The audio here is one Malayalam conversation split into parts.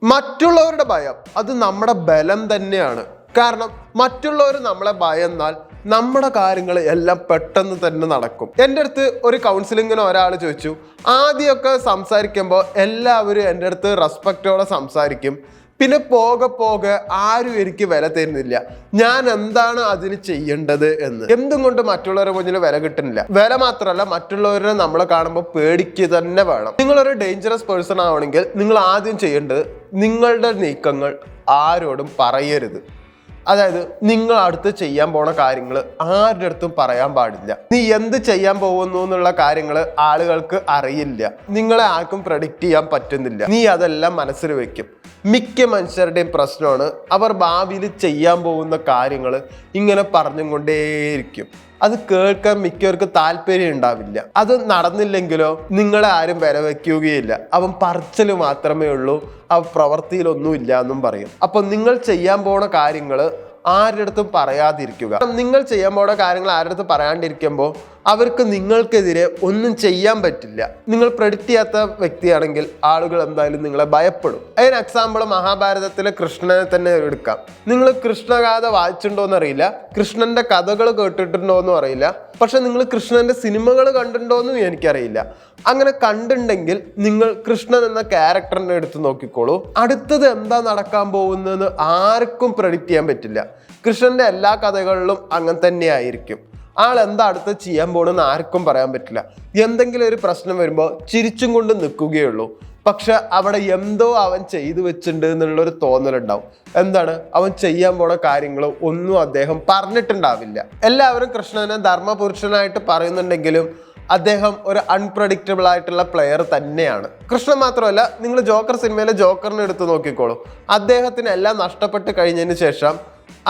മറ്റുള്ളവരുടെ ഭയം അത് നമ്മുടെ ബലം തന്നെയാണ്. കാരണം മറ്റുള്ളവർ നമ്മളെ ഭയന്നാൽ നമ്മുടെ കാര്യങ്ങൾ എല്ലാം പെട്ടെന്ന് തന്നെ നടക്കും. എൻ്റെ അടുത്ത് ഒരു കൗൺസിലിങ്ങിന് ഒരാൾ ചോദിച്ചു, ആദ്യമൊക്കെ സംസാരിക്കുമ്പോൾ എല്ലാവരും എൻ്റെ അടുത്ത് റെസ്പെക്റ്റോടെ സംസാരിക്കും, പിന്നെ പോകെ പോകെ ആരും എനിക്ക് വില തരുന്നില്ല, ഞാൻ എന്താണ് അതിന് ചെയ്യേണ്ടത് എന്ന്. എന്തും കൊണ്ട് മറ്റുള്ളവരുടെ മുന്നിൽ വില കിട്ടുന്നില്ല. വില മാത്രമല്ല, മറ്റുള്ളവരെ നമ്മളെ കാണുമ്പോൾ പേടിക്കുക തന്നെ വേണം. നിങ്ങളൊരു ഡേഞ്ചറസ് പേഴ്സൺ ആവണമെങ്കിൽ നിങ്ങൾ ആദ്യം ചെയ്യേണ്ടത് നിങ്ങളുടെ നീക്കങ്ങൾ ആരോടും പറയരുത്. അതായത് നിങ്ങൾ അടുത്ത് ചെയ്യാൻ പോണ കാര്യങ്ങൾ ആരുടെ അടുത്തും പറയാൻ പാടില്ല. നീ എന്ത് ചെയ്യാൻ പോകുന്നു എന്നുള്ള കാര്യങ്ങൾ ആളുകൾക്ക് അറിയില്ല, നിങ്ങളെ ആർക്കും പ്രഡിക്റ്റ് ചെയ്യാൻ പറ്റുന്നില്ല. നീ അതെല്ലാം മനസ്സിൽ വെക്കും. മിക്ക മനുഷ്യരുടെയും പ്രശ്നമാണ് അവർ ഭാവിയിൽ ചെയ്യാൻ പോകുന്ന കാര്യങ്ങൾ ഇങ്ങനെ പറഞ്ഞും കൊണ്ടേയിരിക്കും. അത് കേൾക്കാൻ മിക്കവർക്ക് താല്പര്യം ഉണ്ടാവില്ല. അത് നടന്നില്ലെങ്കിലോ നിങ്ങളെ ആരും വില വയ്ക്കുകയില്ല. അവൻ പറച്ചിൽ മാത്രമേ ഉള്ളൂ, അവ പ്രവൃത്തിയിലൊന്നും ഇല്ല എന്നും പറയും. അപ്പൊ നിങ്ങൾ ചെയ്യാൻ പോണ കാര്യങ്ങൾ ആരുടെ അടുത്തും പറയാതിരിക്കുക. നിങ്ങൾ ചെയ്യാൻ പോണ കാര്യങ്ങൾ ആരുടെ അടുത്ത് പറയാണ്ടിരിക്കുമ്പോൾ അവർക്ക് നിങ്ങൾക്കെതിരെ ഒന്നും ചെയ്യാൻ പറ്റില്ല. നിങ്ങൾ പ്രെഡിക്റ്റ് ചെയ്യാത്ത വ്യക്തിയാണെങ്കിൽ ആളുകൾ എന്തായാലും നിങ്ങളെ ഭയപ്പെടും. അതിന് എക്സാമ്പിൾ മഹാഭാരതത്തിലെ കൃഷ്ണനെ തന്നെ എടുക്കാം. നിങ്ങൾ കൃഷ്ണഗാഥ വായിച്ചിട്ടുണ്ടോന്ന് അറിയില്ല, കൃഷ്ണന്റെ കഥകൾ കേട്ടിട്ടുണ്ടോന്നും അറിയില്ല, പക്ഷെ നിങ്ങൾ കൃഷ്ണന്റെ സിനിമകൾ കണ്ടിട്ടുണ്ടോന്നും എനിക്കറിയില്ല. അങ്ങനെ കണ്ടിട്ടുണ്ടെങ്കിൽ നിങ്ങൾ കൃഷ്ണൻ എന്ന ക്യാരക്ടറിനെ എടുത്ത് നോക്കിക്കോളൂ. അടുത്തത് എന്താ നടക്കാൻ പോകുന്നതെന്ന് ആർക്കും പ്രെഡിക്റ്റ് ചെയ്യാൻ പറ്റില്ല. കൃഷ്ണന്റെ എല്ലാ കഥകളിലും അങ്ങനെ തന്നെ ആയിരിക്കും. ആൾ എന്താ അടുത്ത് ചെയ്യാൻ പോകണമെന്ന് ആർക്കും പറയാൻ പറ്റില്ല. എന്തെങ്കിലും ഒരു പ്രശ്നം വരുമ്പോൾ ചിരിച്ചും കൊണ്ട് നിൽക്കുകയുള്ളൂ. പക്ഷെ അവിടെ എന്തോ അവൻ ചെയ്തു വെച്ചിട്ടുണ്ട് എന്നുള്ളൊരു തോന്നലുണ്ടാവും. എന്താണ്, അവൻ ചെയ്യാൻ പോണ കാര്യങ്ങൾ ഒന്നും അദ്ദേഹം പറഞ്ഞിട്ടുണ്ടാവില്ല. എല്ലാവരും കൃഷ്ണനെ ധർമ്മപുരുഷനായിട്ട് പറയുന്നുണ്ടെങ്കിലും അദ്ദേഹം ഒരു അൺപ്രഡിക്റ്റബിൾ ആയിട്ടുള്ള പ്ലെയർ തന്നെയാണ്. കൃഷ്ണൻ മാത്രമല്ല, നിങ്ങൾ ജോക്കർ സിനിമയിലെ ജോക്കറിനെ എടുത്ത് നോക്കിക്കോളൂ. അദ്ദേഹത്തിന് എല്ലാം നഷ്ടപ്പെട്ട് കഴിഞ്ഞതിന് ശേഷം,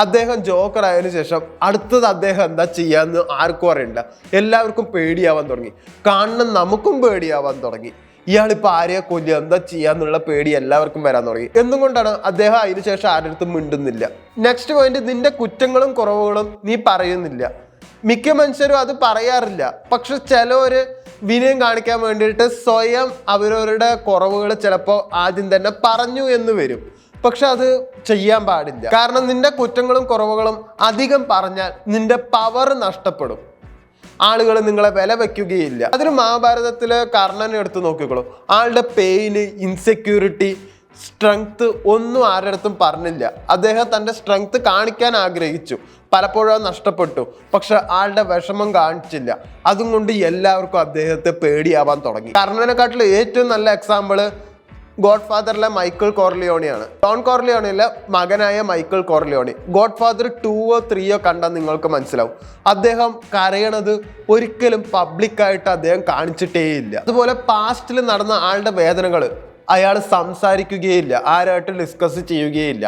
അദ്ദേഹം ജോക്കർ ആയതിനു ശേഷം അടുത്തത് അദ്ദേഹം എന്താ ചെയ്യാന്ന് ആർക്കും അറിയണ്ട. എല്ലാവർക്കും പേടിയാവാൻ തുടങ്ങി, കാണണം നമുക്കും പേടിയാവാൻ തുടങ്ങി. ഇയാളിപ്പോൾ ആരെയെ കൊല്ലുക, എന്താ ചെയ്യാന്നുള്ള പേടി എല്ലാവർക്കും വരാൻ തുടങ്ങി. എന്തുകൊണ്ടാണ് അദ്ദേഹം അതിനു ശേഷം ആരുടെ അടുത്തും മിണ്ടുന്നില്ല. നെക്സ്റ്റ് പോയിന്റ്, നിന്റെ കുറ്റങ്ങളും കുറവുകളും നീ പറയുന്നില്ല. മിക്ക മനുഷ്യരും അത് പറയാറില്ല. പക്ഷെ ചിലവര് വിനയം കാണിക്കാൻ വേണ്ടിയിട്ട് സ്വയം അവരവരുടെ കുറവുകൾ ചിലപ്പോൾ ആദ്യം തന്നെ പറഞ്ഞു എന്ന് വരും. പക്ഷെ അത് ചെയ്യാൻ പാടില്ല. കാരണം നിന്റെ കുറ്റങ്ങളും കുറവുകളും അധികം പറഞ്ഞാൽ നിന്റെ പവർ നഷ്ടപ്പെടും, ആളുകൾ നിങ്ങളെ വില വയ്ക്കുകയില്ല. അതിന് മഹാഭാരതത്തിലെ കർണനെ എടുത്ത് നോക്കിക്കോളൂ. ആളുടെ പെയിന്, ഇൻസെക്യൂരിറ്റി, സ്ട്രെങ്ത് ഒന്നും ആരുടെ അടുത്തും പറഞ്ഞില്ല. അദ്ദേഹം തൻ്റെ സ്ട്രെങ്ത് കാണിക്കാൻ ആഗ്രഹിച്ചു, പലപ്പോഴും അത് നഷ്ടപ്പെട്ടു. പക്ഷെ ആളുടെ വിഷമം കാണിച്ചില്ല. അതുകൊണ്ട് എല്ലാവർക്കും അദ്ദേഹത്തെ പേടിയാവാൻ തുടങ്ങി. കർണനെക്കാട്ടിൽ ഏറ്റവും നല്ല എക്സാമ്പിള് ഗോഡ് ഫാദറിലെ മൈക്കിൾ കോർലിയോണിയാണ്. ഡോൺ കോർലിയോണിയിലെ മകനായ മൈക്കിൾ കോർലിയോണി. ഗോഡ് ഫാദർ 2ഓ 3ഓ കണ്ടാൽ നിങ്ങൾക്ക് മനസ്സിലാവും. അദ്ദേഹം കരയണത് ഒരിക്കലും പബ്ലിക്കായിട്ട് അദ്ദേഹം കാണിച്ചിട്ടേയില്ല. അതുപോലെ പാസ്റ്റിൽ നടന്ന ആളുടെ വേദനകൾ അയാൾ സംസാരിക്കുകയില്ല, ആരായിട്ട് ഡിസ്കസ് ചെയ്യുകയില്ല,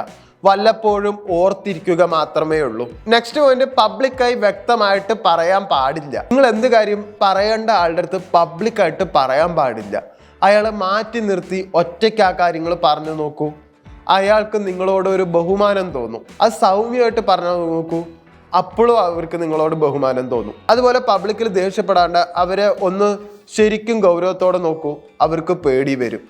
വല്ലപ്പോഴും ഓർത്തിരിക്കുക മാത്രമേ ഉള്ളൂ. നെക്സ്റ്റ് പോയിന്റ്, പബ്ലിക്കായി വ്യക്തമായിട്ട് പറയാൻ പാടില്ല. നിങ്ങൾ എന്ത് കാര്യം പറയേണ്ട ആളുടെ അടുത്ത് പബ്ലിക്കായിട്ട് പറയാൻ പാടില്ല. അയാളെ മാറ്റി നിർത്തി ഒറ്റയ്ക്ക് ആ കാര്യങ്ങൾ പറഞ്ഞു നോക്കൂ. അയാൾക്ക് നിങ്ങളോട് ഒരു ബഹുമാനം തോന്നും. അത് സൗമ്യമായിട്ട് പറഞ്ഞു നോക്കൂ, അപ്പോഴും അവർക്ക് നിങ്ങളോട് ബഹുമാനം തോന്നും. അതുപോലെ പബ്ലിക്കിൽ ദേഷ്യപ്പെടാണ്ട് അവരെ ഒന്ന് ശരിക്കും ഗൗരവത്തോടെ നോക്കൂ, അവർക്ക് പേടി വരും.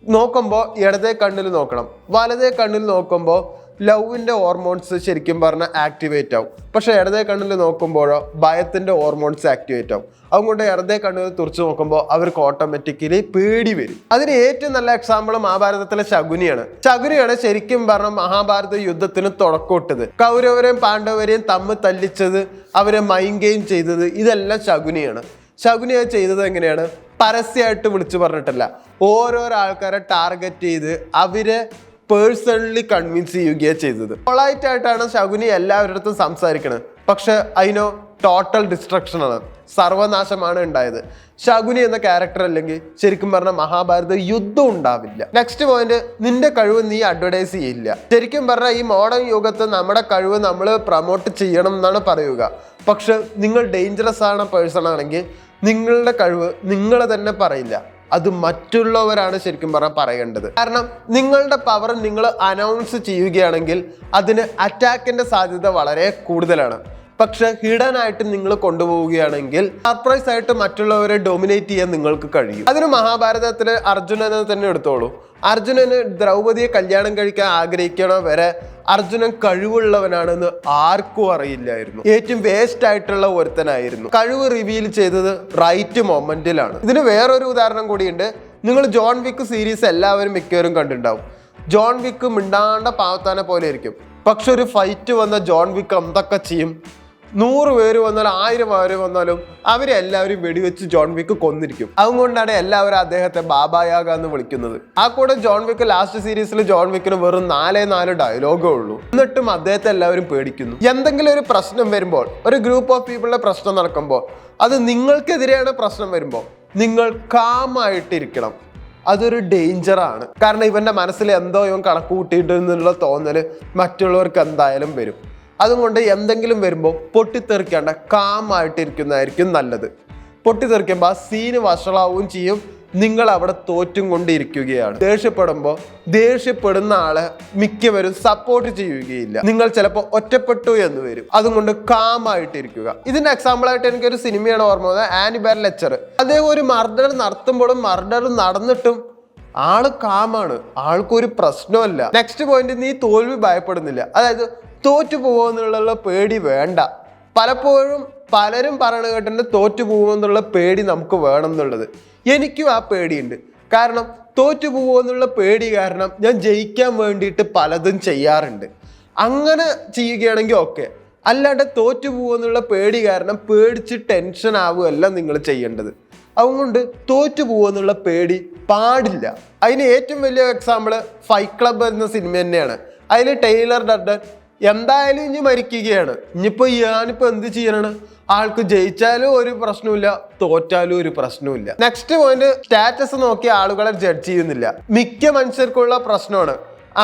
നോക്കുമ്പോൾ ഇടതേ കണ്ണിൽ നോക്കണം, വലതേ കണ്ണിൽ നോക്കുമ്പോൾ ലവിൻ്റെ ഹോർമോൺസ് ശരിക്കും പറഞ്ഞാൽ ആക്ടിവേറ്റ് ആവും. പക്ഷെ ഇടതേ കണ്ണിൽ നോക്കുമ്പോഴോ ഭയത്തിൻ്റെ ഹോർമോൺസ് ആക്ടിവേറ്റ് ആവും. അതുകൊണ്ട് ഇടതേ കണ്ണിൽ തുറച്ച് നോക്കുമ്പോൾ അവർക്ക് ഓട്ടോമാറ്റിക്കലി പേടി വരും. അതിന് ഏറ്റവും നല്ല എക്സാമ്പിൾ മഹാഭാരതത്തിലെ ശകുനിയാണ് ശരിക്കും പറഞ്ഞ മഹാഭാരത യുദ്ധത്തിന് തുടക്കമിട്ടത്. കൗരവരെയും പാണ്ഡവരെയും തമ്മിൽ തല്ലിച്ചത്, അവരെ മൈൻഗെയിം ചെയ്തത്, ഇതെല്ലാം ശകുനിയാണ്. ശകുനി അത് ചെയ്തത് എങ്ങനെയാണ്? പരസ്യമായിട്ട് വിളിച്ചു പറഞ്ഞിട്ടല്ല, ഓരോരോ ആൾക്കാരെ ടാർഗറ്റ് ചെയ്ത് അവരെ പേഴ്സണലി കൺവിൻസ് ചെയ്യുകയാണ് ചെയ്തത്. പൊളൈറ്റായിട്ടാണ് ശകുനി എല്ലാവരുടെ അടുത്തും സംസാരിക്കുന്നത്. പക്ഷെ അതിനോ ടോട്ടൽ ഡിസ്ട്രക്ഷനാണ്, സർവനാശമാണ് ഉണ്ടായത്. ശകുനി എന്ന ക്യാരക്ടർ അല്ലെങ്കിൽ ശരിക്കും പറഞ്ഞാൽ മഹാഭാരത യുദ്ധം ഉണ്ടാവില്ല. നെക്സ്റ്റ് പോയിന്റ്, നിന്റെ കഴിവ് നീ അഡ്വർടൈസ് ചെയ്യില്ല. ശരിക്കും പറഞ്ഞാൽ ഈ മോഡേൺ യുഗത്ത് നമ്മുടെ കഴിവ് നമ്മൾ പ്രൊമോട്ട് ചെയ്യണം എന്നാണ് പറയുക. പക്ഷെ നിങ്ങൾ ഡേഞ്ചറസ് ആണ് പേഴ്സൺ ആണെങ്കിൽ നിങ്ങളുടെ കഴിവ് നിങ്ങൾ തന്നെ പറയില്ല, അത് മറ്റുള്ളവരാണ് ശരിക്കും പറഞ്ഞാൽ പറയേണ്ടത്. കാരണം നിങ്ങളുടെ പവർ നിങ്ങൾ അനൗൺസ് ചെയ്യുകയാണെങ്കിൽ അതിന് അറ്റാക്കിന്റെ സാധ്യത വളരെ കൂടുതലാണ്. പക്ഷെ ഹിഡൻ ആയിട്ട് നിങ്ങൾ കൊണ്ടുപോവുകയാണെങ്കിൽ സർപ്രൈസ് ആയിട്ട് മറ്റുള്ളവരെ ഡൊമിനേറ്റ് ചെയ്യാൻ നിങ്ങൾക്ക് കഴിയും. അതിന് മഹാഭാരതത്തിലെ അർജുനനെ തന്നെ എടുത്തോളൂ. അർജുനന് ദ്രൗപദിയെ കല്യാണം കഴിക്കാൻ ആഗ്രഹിക്കണ വരെ അർജുനൻ കഴിവുള്ളവനാണെന്ന് ആർക്കും അറിയില്ലായിരുന്നു. ഏറ്റവും വേസ്റ്റ് ആയിട്ടുള്ള ഒരുത്തനായിരുന്നു. കഴിവ് റിവീൽ ചെയ്തത് റൈറ്റ് മൊമെന്റിലാണ്. ഇതിന് വേറൊരു ഉദാഹരണം കൂടിയുണ്ട്. നിങ്ങൾ ജോൺ വിക്ക് സീരീസ് എല്ലാവരും മിക്കവരും കണ്ടിട്ടുണ്ടാവും. ജോൺ വിക്ക് മിണ്ടാണ്ട പാവത്താനെ പോലെ ആയിരിക്കും. പക്ഷെ ഒരു ഫൈറ്റ് വന്ന ജോൺ വിക്ക് എന്തൊക്കെ ചെയ്യും? 100 പേര് വന്നാലും 1000 പേര് വന്നാലും അവരെല്ലാവരും വെടിവെച്ച് ജോൺ വിക്ക് കൊന്നിരിക്കും. അതുകൊണ്ടാണ് എല്ലാവരും അദ്ദേഹത്തെ ബാബായാഗ എന്ന് വിളിക്കുന്നത്. ആ കൂടെ ജോൺ വിക്ക് ലാസ്റ്റ് സീരീസിൽ ജോൺ വിക്കിന് വെറും 4 ഡയലോഗേ ഉള്ളൂ. എന്നിട്ടും അദ്ദേഹത്തെ എല്ലാവരും പേടിക്കുന്നു. എന്തെങ്കിലും ഒരു പ്രശ്നം വരുമ്പോൾ, ഒരു ഗ്രൂപ്പ് ഓഫ് പീപ്പിളിന്റെ പ്രശ്നം നടക്കുമ്പോൾ, അത് നിങ്ങൾക്കെതിരെയാണ് പ്രശ്നം വരുമ്പോൾ നിങ്ങൾ കാമായിട്ടിരിക്കണം. അതൊരു ഡേഞ്ചറാണ്. കാരണം ഇവന്റെ മനസ്സിൽ എന്തോ ഇവൻ കണക്ക് കൂട്ടിയിട്ട് എന്നുള്ള തോന്നൽ മറ്റുള്ളവർക്ക് എന്തായാലും വരും. അതുകൊണ്ട് എന്തെങ്കിലും വരുമ്പോൾ പൊട്ടിത്തെറിക്കാണ്ട് കാമായിട്ടിരിക്കുന്നതായിരിക്കും നല്ലത്. പൊട്ടിത്തെറിക്കുമ്പോൾ ആ സീന് വഷളാവുകയും ചെയ്യും. നിങ്ങൾ അവിടെ തോറ്റും കൊണ്ടിരിക്കുകയാണ്. ദേഷ്യപ്പെടുന്ന ആളെ മിക്കവരും സപ്പോർട്ട് ചെയ്യുകയില്ല. നിങ്ങൾ ചിലപ്പോൾ ഒറ്റപ്പെട്ടു എന്ന് വരും. അതുകൊണ്ട് കാമായിട്ടിരിക്കുക. ഇതിന്റെ എക്സാമ്പിൾ ആയിട്ട് എനിക്കൊരു സിനിമയാണ് ഓർമ്മ വന്നത്, ആനിബാർ ലെക്ചർ. അദ്ദേഹം ഒരു മർഡർ നടത്തുമ്പോഴും മർഡർ നടന്നിട്ടും ആള് കാമാണ്, ആൾക്കൊരു പ്രശ്നമല്ല. നെക്സ്റ്റ് പോയിന്റ്, നീ തോൽവി ഭയപ്പെടുന്നില്ല. അതായത് തോറ്റു പോകുമെന്നുള്ള പേടി വേണ്ട. പലപ്പോഴും പലരും പറയണ കേട്ടിട്ട് തോറ്റു പോകുമെന്നുള്ള പേടി നമുക്ക് വേണം എന്നുള്ളത്. എനിക്കും ആ പേടിയുണ്ട്. കാരണം തോറ്റു പോകുമെന്നുള്ള പേടി കാരണം ഞാൻ ജയിക്കാൻ വേണ്ടിയിട്ട് പലതും ചെയ്യാറുണ്ട്. അങ്ങനെ ചെയ്യുകയാണെങ്കിൽ ഓക്കെ. അല്ലാണ്ട് തോറ്റു പോകുമെന്നുള്ള പേടി കാരണം പേടിച്ച് ടെൻഷൻ ആവുകയല്ല നിങ്ങൾ ചെയ്യേണ്ടത്. അതുകൊണ്ട് തോറ്റു പോകുമെന്നുള്ള പേടി പാടില്ല. അതിന് ഏറ്റവും വലിയ എക്സാമ്പിൾ ഫൈറ്റ് ക്ലബ് എന്ന സിനിമ തന്നെയാണ്. അതിൽ ടൈലർ ഡർഡൻ എന്തായാലും ഇനി മരിക്കുകയാണ്. ഞാനിപ്പോൾ എന്ത് ചെയ്യണം? ആൾക്ക് ജയിച്ചാലും ഒരു പ്രശ്നമില്ല, തോറ്റാലും ഒരു പ്രശ്നമില്ല. നെക്സ്റ്റ് പോയിന്റ്, സ്റ്റാറ്റസ് നോക്കി ആളുകളെ ജഡ്ജ് ചെയ്യുന്നില്ല. മിക്ക മനുഷ്യർക്കുള്ള പ്രശ്നമാണ്.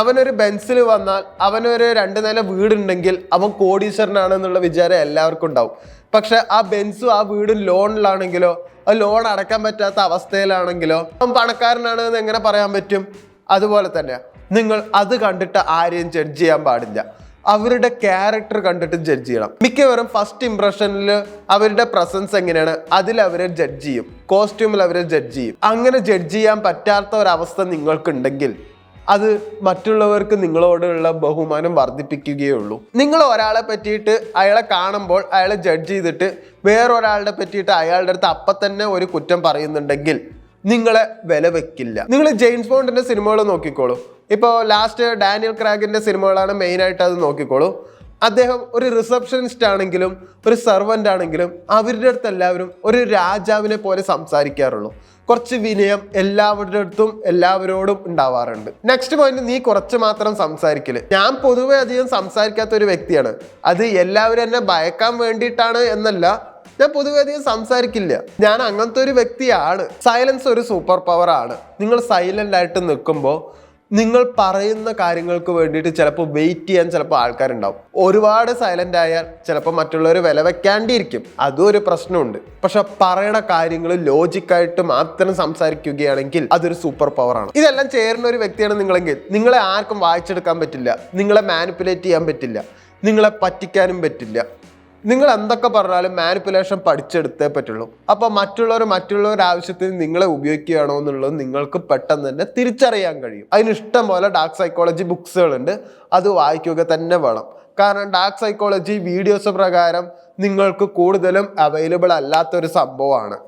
അവനൊരു ബെൻസിൽ വന്നാൽ, അവനൊരു 2 നില വീടുണ്ടെങ്കിൽ അവൻ കോടീശ്വരനാണെന്നുള്ള വിചാരം എല്ലാവർക്കും ഉണ്ടാവും. പക്ഷെ ആ ബെൻസും ആ വീടും ലോണിലാണെങ്കിലോ, ആ ലോൺ അടക്കാൻ പറ്റാത്ത അവസ്ഥയിലാണെങ്കിലോ അവൻ പണക്കാരനാണ് എന്ന് എങ്ങനെ പറയാൻ പറ്റും? അതുപോലെ തന്നെ നിങ്ങൾ അത് കണ്ടിട്ട് ആരെയും ജഡ്ജ് ചെയ്യാൻ പാടില്ല. അവരുടെ ക്യാരക്ടർ കണ്ടിട്ട് ജഡ്ജ് ചെയ്യണം. മിക്കവരും ഫസ്റ്റ് ഇംപ്രഷനിൽ അവരുടെ പ്രസൻസ് എങ്ങനെയാണ് അതിൽ അവരെ ജഡ്ജ് ചെയ്യും, കോസ്റ്റ്യൂമിൽ അവരെ ജഡ്ജ് ചെയ്യും. അങ്ങനെ ജഡ്ജ് ചെയ്യാൻ പറ്റാത്ത ഒരവസ്ഥ നിങ്ങൾക്കുണ്ടെങ്കിൽ അത് മറ്റുള്ളവർക്ക് നിങ്ങളോടുള്ള ബഹുമാനം വർദ്ധിപ്പിക്കുകയുള്ളൂ. നിങ്ങൾ ഒരാളെ പറ്റിയിട്ട് അയാളെ കാണുമ്പോൾ അയാളെ ജഡ്ജ് ചെയ്തിട്ട് വേറൊരാളുടെ പറ്റിയിട്ട് അയാളുടെ അടുത്ത് അപ്പം തന്നെ ഒരു കുറ്റം പറയുന്നുണ്ടെങ്കിൽ നിങ്ങളെ വില വെക്കില്ല. നിങ്ങൾ ജെയിംസ് ബോണ്ടിന്റെ സിനിമകൾ നോക്കിക്കോളൂ. ഇപ്പോൾ ലാസ്റ്റ് ഡാനിയൽ ക്രാഗിന്റെ സിനിമകളാണ് മെയിനായിട്ട്. അത് നോക്കിക്കോളൂ. അദ്ദേഹം ഒരു റിസപ്ഷനിസ്റ്റ് ആണെങ്കിലും ഒരു സെർവൻ്റ് ആണെങ്കിലും അവരുടെ അടുത്ത് എല്ലാവരും ഒരു രാജാവിനെ പോലെ സംസാരിക്കാറുള്ളൂ. കുറച്ച് വിനയം എല്ലാവരുടെ അടുത്തും എല്ലാവരോടും ഉണ്ടാവാറുണ്ട്. നെക്സ്റ്റ് പോയിന്റ്, നീ കുറച്ച് മാത്രം സംസാരിക്കല്. ഞാൻ പൊതുവെ അധികം സംസാരിക്കാത്ത ഒരു വ്യക്തിയാണ്. അത് എല്ലാവരും എന്നെ ഭയക്കാൻ വേണ്ടിയിട്ടാണ് എന്നല്ല, ഞാൻ പൊതുവെ അധികം സംസാരിക്കില്ല. ഞാൻ അങ്ങനത്തെ ഒരു വ്യക്തിയാണ്. സൈലൻസ് ഒരു സൂപ്പർ പവർ ആണ്. നിങ്ങൾ സൈലന്റ് ആയിട്ട് നിൽക്കുമ്പോൾ നിങ്ങൾ പറയുന്ന കാര്യങ്ങൾക്ക് വേണ്ടിയിട്ട് ചിലപ്പോൾ വെയിറ്റ് ചെയ്യാൻ ചിലപ്പോൾ ആൾക്കാരുണ്ടാവും. ഒരുപാട് സൈലന്റ് ആയാൽ ചിലപ്പോൾ മറ്റുള്ളവർ വില വെക്കാണ്ടിരിക്കും. അതും ഒരു പ്രശ്നമുണ്ട്. പക്ഷെ പറയണ കാര്യങ്ങൾ ലോജിക്കായിട്ട് മാത്രം സംസാരിക്കുകയാണെങ്കിൽ അതൊരു സൂപ്പർ പവർ ആണ്. ഇതെല്ലാം ചേരുന്ന ഒരു വ്യക്തിയാണ് നിങ്ങളെങ്കിൽ നിങ്ങളെ ആർക്കും വായിച്ചെടുക്കാൻ പറ്റില്ല, നിങ്ങളെ മാനിപ്പുലേറ്റ് ചെയ്യാൻ പറ്റില്ല, നിങ്ങളെ പറ്റിക്കാനും പറ്റില്ല. നിങ്ങൾ എന്തൊക്കെ പറഞ്ഞാലും മാനിപ്പുലേഷൻ പഠിച്ചെടുത്തേ പറ്റുള്ളൂ. അപ്പോൾ മറ്റുള്ളവർ ആവശ്യത്തിന് നിങ്ങളെ ഉപയോഗിക്കുകയാണോ എന്നുള്ളത് നിങ്ങൾക്ക് പെട്ടെന്ന് തന്നെ തിരിച്ചറിയാൻ കഴിയും. അതിന് ഇഷ്ടം പോലെ ഡാർക്ക് സൈക്കോളജി ബുക്സുകളുണ്ട്. അത് വായിക്കുക തന്നെ വേണം. കാരണം ഡാർക്ക് സൈക്കോളജി വീഡിയോസ് പ്രകാരം നിങ്ങൾക്ക് കൂടുതലും അവൈലബിൾ അല്ലാത്തൊരു സംഭവമാണ്.